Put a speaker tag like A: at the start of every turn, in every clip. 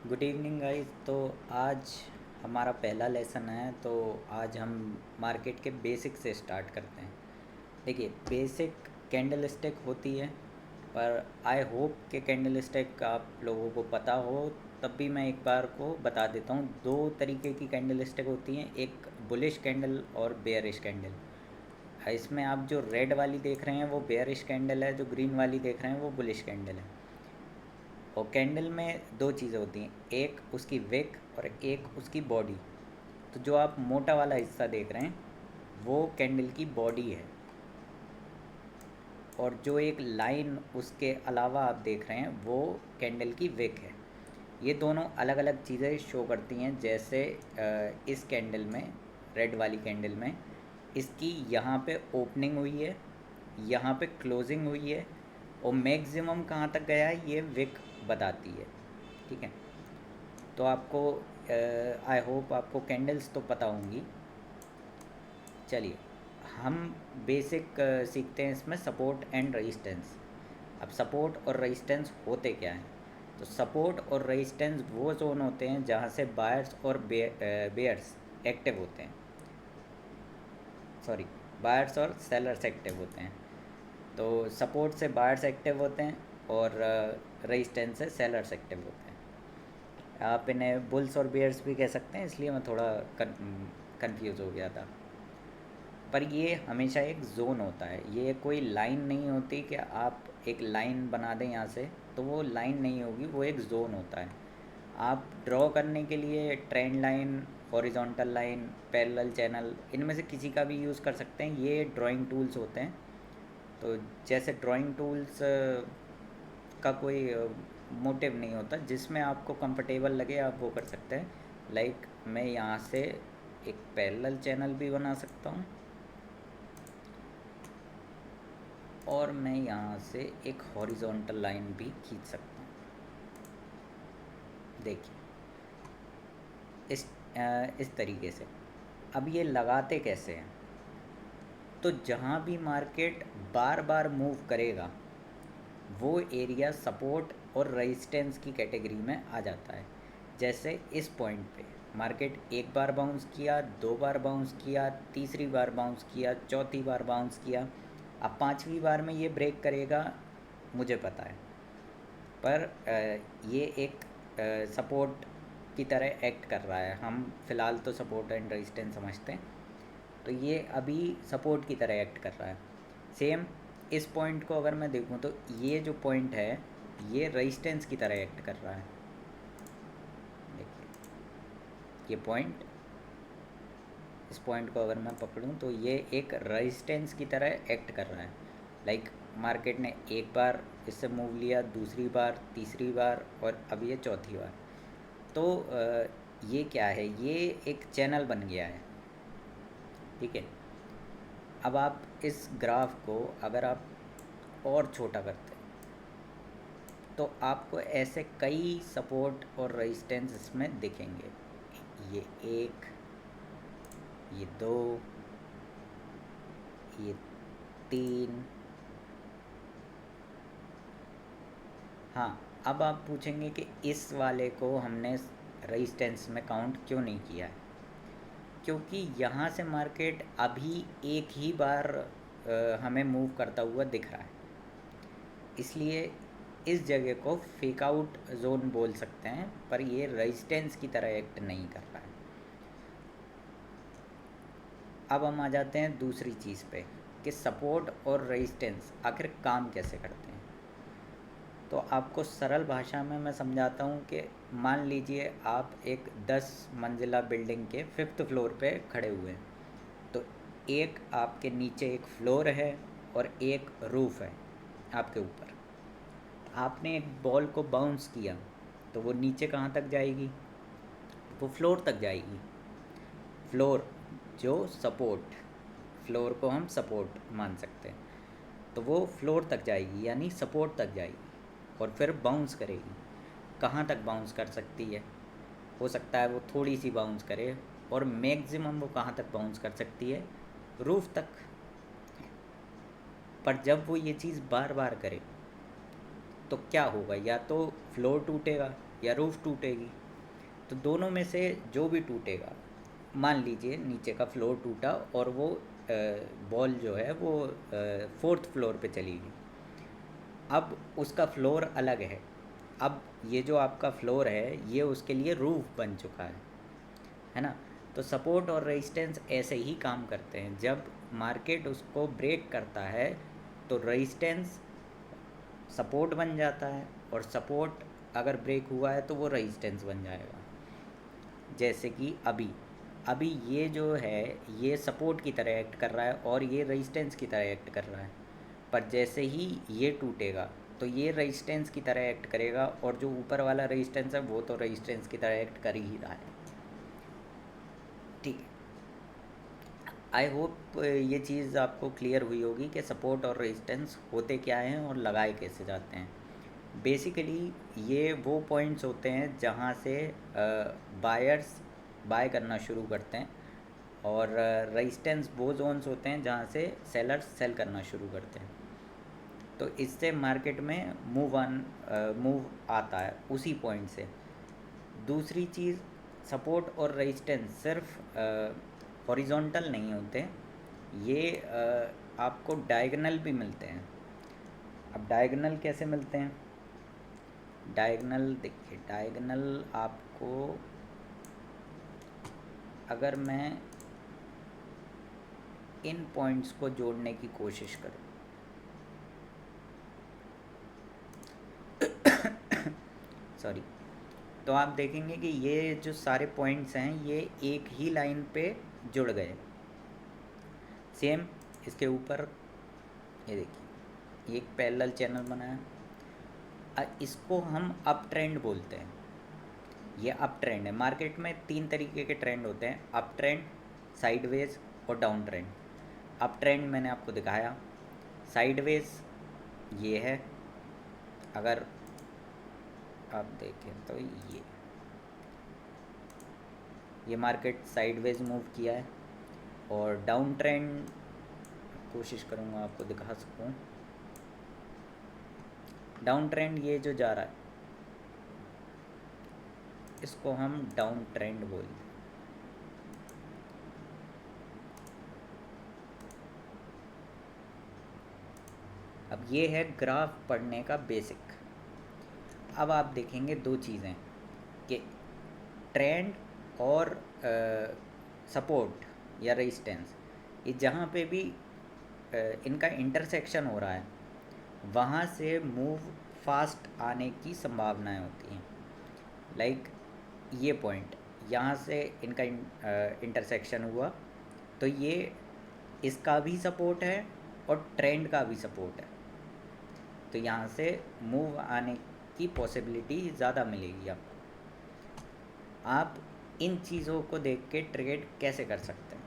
A: Good evening guys. तो आज हमारा पहला लेसन है। तो आज हम मार्केट के बेसिक से स्टार्ट करते हैं। देखिए, बेसिक कैंडल स्टिक होती है, पर आई होप कि कैंडल स्टिक आप लोगों को पता हो। तब भी मैं एक बार को बता देता हूँ। दो तरीके की कैंडल स्टिक होती हैं, एक बुलिश कैंडल और बेयरिश कैंडल। इसमें आप जो रेड वाली देख रहे हैं वो बेयरिश कैंडल है, जो ग्रीन वाली देख रहे हैं वो बुलिश कैंडल है। और कैंडल में दो चीज़ें होती हैं, एक उसकी विक और एक उसकी बॉडी। तो जो आप मोटा वाला हिस्सा देख रहे हैं वो कैंडल की बॉडी है, और जो एक लाइन उसके अलावा आप देख रहे हैं वो कैंडल की विक है। ये दोनों अलग अलग चीज़ें शो करती हैं। जैसे इस कैंडल में, रेड वाली कैंडल में, इसकी यहाँ पे ओपनिंग हुई है, यहाँ पे क्लोजिंग हुई है, और मैक्सिमम कहाँ तक गया है ये विक बताती है। ठीक है। तो आपको आई होप आपको कैंडल्स तो पता होंगी। चलिए, हम बेसिक सीखते हैं इसमें सपोर्ट एंड रेजिस्टेंस। अब सपोर्ट और रेजिस्टेंस होते क्या हैं? तो सपोर्ट और रेजिस्टेंस वो जोन होते हैं जहाँ से बायर्स और बेयर्स एक्टिव होते हैं। सॉरी, बायर्स और सेलर्स एक्टिव होते हैं। तो सपोर्ट से बायर्स एक्टिव होते हैं और रेजिस्टेंस से सेलर्स एक्टिव होते हैं। आप इन्हें बुल्स और बियर्स भी कह सकते हैं, इसलिए मैं थोड़ा कंफ्यूज हो गया था। पर ये हमेशा एक जोन होता है, ये कोई लाइन नहीं होती कि आप एक लाइन बना दें यहाँ से। तो वो लाइन नहीं होगी, वो एक जोन होता है। आप ड्रॉ करने के लिए trend line, horizontal line, parallel channel, इनमें से किसी का भी यूज़ कर सकते हैं। ये ड्राइंग टूल्स होते हैं। तो जैसे ड्राइंग टूल्स का कोई मोटिव नहीं होता, जिसमें आपको कंफर्टेबल लगे आप वो कर सकते हैं। लाइक मैं यहाँ से एक पैरेलल चैनल भी बना सकता हूँ, और मैं यहाँ से एक हॉरिजॉन्टल लाइन भी खींच सकता हूँ। देखिए, इस तरीके से। अब ये लगाते कैसे हैं? तो जहाँ भी मार्केट बार बार मूव करेगा वो एरिया सपोर्ट और रेजिस्टेंस की कैटेगरी में आ जाता है। जैसे इस पॉइंट पे मार्केट एक बार बाउंस किया, दो बार बाउंस किया, तीसरी बार बाउंस किया, चौथी बार बाउंस किया। अब पांचवी बार में ये ब्रेक करेगा, मुझे पता है। पर ये एक सपोर्ट की तरह एक्ट कर रहा है। हम फ़िलहाल तो सपोर्ट एंड रेजिस्टेंस समझते हैं। तो ये अभी सपोर्ट की तरह एक्ट कर रहा है। सेम इस पॉइंट को अगर मैं देखूं तो ये जो पॉइंट है ये रेजिस्टेंस की तरह एक्ट कर रहा है। देखिए, ये पॉइंट, इस पॉइंट को अगर मैं पकड़ूं तो ये एक रेजिस्टेंस की तरह एक्ट कर रहा है। लाइक मार्केट ने एक बार इससे मूव लिया, दूसरी बार, तीसरी बार, और अब ये चौथी बार। तो ये क्या है? ये एक चैनल बन गया है। ठीक है। अब आप इस ग्राफ को अगर आप और छोटा करते हैं तो आपको ऐसे कई सपोर्ट और रेजिस्टेंस इसमें दिखेंगे। ये एक, ये दो, ये तीन। हाँ, अब आप पूछेंगे कि इस वाले को हमने रेजिस्टेंस में काउंट क्यों नहीं किया है? क्योंकि यहाँ से मार्केट अभी एक ही बार हमें मूव करता हुआ दिख रहा है, इसलिए इस जगह को फेक आउट जोन बोल सकते हैं। पर ये रेजिस्टेंस की तरह एक्ट नहीं कर रहा है। अब हम आ जाते हैं दूसरी चीज़ पे कि सपोर्ट और रेजिस्टेंस आखिर काम कैसे करते हैं। तो आपको सरल भाषा में मैं समझाता हूँ कि मान लीजिए आप एक 10 मंजिला बिल्डिंग के 5th फ्लोर पे खड़े हुए हैं। तो एक आपके नीचे एक फ्लोर है और एक रूफ़ है आपके ऊपर। आपने एक बॉल को बाउंस किया तो वो नीचे कहाँ तक जाएगी? वो फ्लोर तक जाएगी। फ्लोर, जो सपोर्ट, फ्लोर को हम सपोर्ट मान सकते हैं। तो वो फ्लोर तक जाएगी, यानी सपोर्ट तक जाएगी, और फिर बाउंस करेगी। कहाँ तक बाउंस कर सकती है? हो सकता है वो थोड़ी सी बाउंस करे, और मैक्सिमम वो कहाँ तक बाउंस कर सकती है? रूफ तक। पर जब वो ये चीज़ बार बार करे तो क्या होगा? या तो फ्लोर टूटेगा या रूफ टूटेगी। तो दोनों में से जो भी टूटेगा, मान लीजिए नीचे का फ्लोर टूटा और वो बॉल जो है वो 4th फ्लोर पे चली गई। अब उसका फ्लोर अलग है। अब ये जो आपका फ्लोर है ये उसके लिए रूफ बन चुका है ना। तो सपोर्ट और रेजिस्टेंस ऐसे ही काम करते हैं। जब मार्केट उसको ब्रेक करता है तो रेजिस्टेंस सपोर्ट बन जाता है, और सपोर्ट अगर ब्रेक हुआ है तो वो रेजिस्टेंस बन जाएगा। जैसे कि अभी अभी ये जो है ये सपोर्ट की तरह एक्ट कर रहा है और ये रेजिस्टेंस की तरह एक्ट कर रहा है। पर जैसे ही ये टूटेगा तो ये रेजिस्टेंस की तरह एक्ट करेगा, और जो ऊपर वाला रेजिस्टेंस है वो तो रेजिस्टेंस की तरह एक्ट कर ही रहा है। ठीक है, आई होप ये चीज़ आपको क्लियर हुई होगी कि सपोर्ट और रेजिस्टेंस होते क्या हैं और लगाए कैसे जाते हैं। बेसिकली ये वो पॉइंट्स होते हैं जहाँ से बायर्स बाय करना शुरू करते हैं, और रेजिस्टेंस वो जोन्स होते हैं जहाँ से सेलर्स सेल करना शुरू करते हैं। तो इससे मार्केट में मूव आता है उसी पॉइंट से। दूसरी चीज़, सपोर्ट और रेजिस्टेंस सिर्फ हॉरिजॉन्टल नहीं होते, ये आपको डायगोनल भी मिलते हैं। अब डायगोनल कैसे मिलते हैं? डायगोनल देखिए, डायगोनल आपको अगर मैं इन पॉइंट्स को जोड़ने की कोशिश करूँ सॉरी, तो आप देखेंगे कि ये जो सारे पॉइंट्स हैं ये एक ही लाइन पे जुड़ गए। सेम इसके ऊपर ये देखिए, एक पैरेलल चैनल बनाया। इसको हम अप ट्रेंड बोलते हैं। ये अप ट्रेंड है। मार्केट में 3 तरीके के ट्रेंड होते हैं, अप ट्रेंड, साइडवेज और डाउन ट्रेंड। अप ट्रेंड मैंने आपको दिखाया। साइडवेज ये है, अगर आप देखें तो ये मार्केट साइडवेज मूव किया है। और डाउन ट्रेंड कोशिश करूँगा आपको दिखा सकूँ। डाउन ट्रेंड ये जो जा रहा है इसको हम डाउन ट्रेंड बोलते हैं। अब ये है ग्राफ पढ़ने का बेसिक। अब आप देखेंगे दो चीज़ें कि ट्रेंड और सपोर्ट या रेजिस्टेंस, ये जहाँ पे भी इनका इंटरसेक्शन हो रहा है वहाँ से मूव फास्ट आने की संभावनाएं होती हैं। लाइक ये पॉइंट, यहाँ से इनका इंटरसेक्शन हुआ तो ये इसका भी सपोर्ट है और ट्रेंड का भी सपोर्ट है, तो यहाँ से मूव आने की पॉसिबिलिटी ज़्यादा मिलेगी आपको। आप इन चीज़ों को देख के ट्रेड कैसे कर सकते हैं?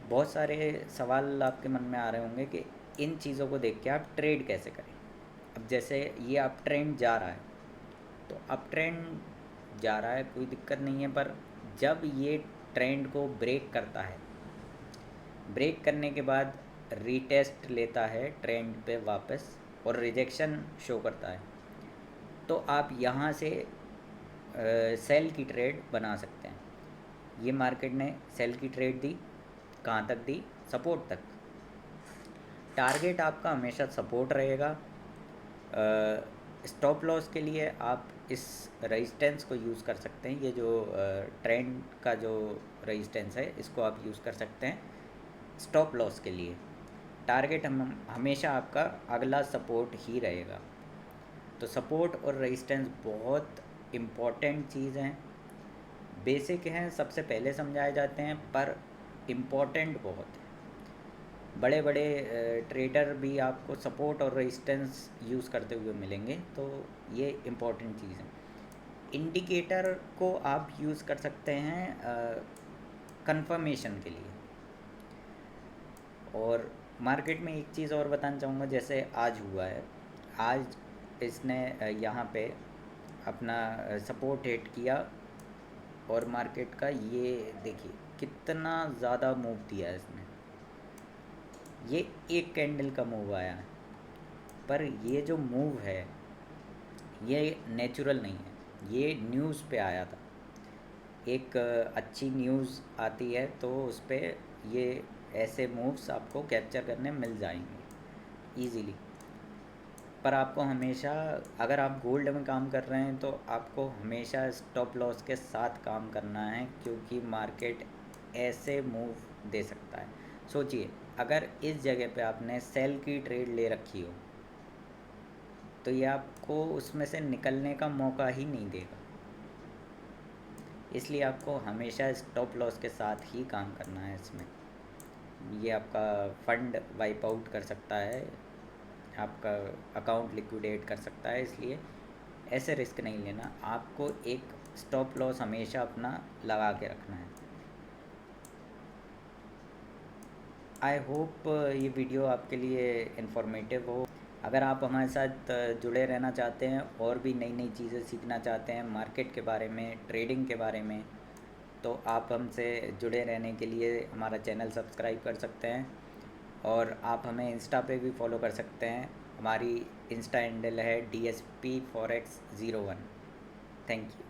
A: बहुत सारे सवाल आपके मन में आ रहे होंगे कि इन चीज़ों को देख के आप ट्रेड कैसे करें। अब जैसे ये अप ट्रेंड जा रहा है, तो अप ट्रेंड जा रहा है कोई दिक्कत नहीं है, पर जब ये ट्रेंड को ब्रेक करता है, ब्रेक करने के बाद रीटेस्ट लेता है ट्रेंड पे वापस और रिजेक्शन शो करता है, तो आप यहाँ से सेल की ट्रेड बना सकते हैं। ये मार्केट ने सेल की ट्रेड दी, कहाँ तक दी? सपोर्ट तक। टारगेट आपका हमेशा सपोर्ट रहेगा। स्टॉप लॉस के लिए आप इस रेजिस्टेंस को यूज़ कर सकते हैं। ये जो ट्रेंड का जो रेजिस्टेंस है इसको आप यूज़ कर सकते हैं स्टॉप लॉस के लिए। टारगेट हम हमेशा आपका अगला सपोर्ट ही रहेगा। तो सपोर्ट और रेजिस्टेंस बहुत इम्पॉर्टेंट चीज़ हैं, बेसिक हैं, सबसे पहले समझाए जाते हैं, पर इम्पॉर्टेंट बहुत है। बड़े बड़े ट्रेडर भी आपको सपोर्ट और रेजिस्टेंस यूज़ करते हुए मिलेंगे, तो ये इम्पॉर्टेंट चीज़ है। इंडिकेटर को आप यूज़ कर सकते हैं कंफर्मेशन के लिए। और मार्केट में एक चीज़ और बताना चाहूँगा, जैसे आज हुआ है, आज इसने यहाँ पे अपना सपोर्ट हिट किया और मार्केट का ये देखिए कितना ज़्यादा मूव दिया है इसने। ये एक कैंडल का मूव आया है, पर ये जो मूव है ये नेचुरल नहीं है, ये न्यूज़ पे आया था। एक अच्छी न्यूज़ आती है तो उस पे ये ऐसे मूव्स आपको कैप्चर करने मिल जाएंगे ईज़िली। पर आपको हमेशा, अगर आप गोल्ड में काम कर रहे हैं तो आपको हमेशा स्टॉप लॉस के साथ काम करना है, क्योंकि मार्केट ऐसे मूव दे सकता है। सोचिए, अगर इस जगह पे आपने सेल की ट्रेड ले रखी हो तो ये आपको उसमें से निकलने का मौका ही नहीं देगा। इसलिए आपको हमेशा स्टॉप लॉस के साथ ही काम करना है इसमें। ये आपका फंड वाइप आउट कर सकता है, आपका अकाउंट लिक्विडेट कर सकता है, इसलिए ऐसे रिस्क नहीं लेना। आपको एक स्टॉप लॉस हमेशा अपना लगा के रखना है। आई होप ये वीडियो आपके लिए इन्फॉर्मेटिव हो। अगर आप हमारे साथ जुड़े रहना चाहते हैं और भी नई नई चीज़ें सीखना चाहते हैं मार्केट के बारे में, ट्रेडिंग के बारे में, तो आप हमसे जुड़े रहने के लिए हमारा चैनल सब्सक्राइब कर सकते हैं। और आप हमें इंस्टा पे भी फॉलो कर सकते हैं। हमारी इंस्टा हैंडल है DSP Forex 01। Thank you.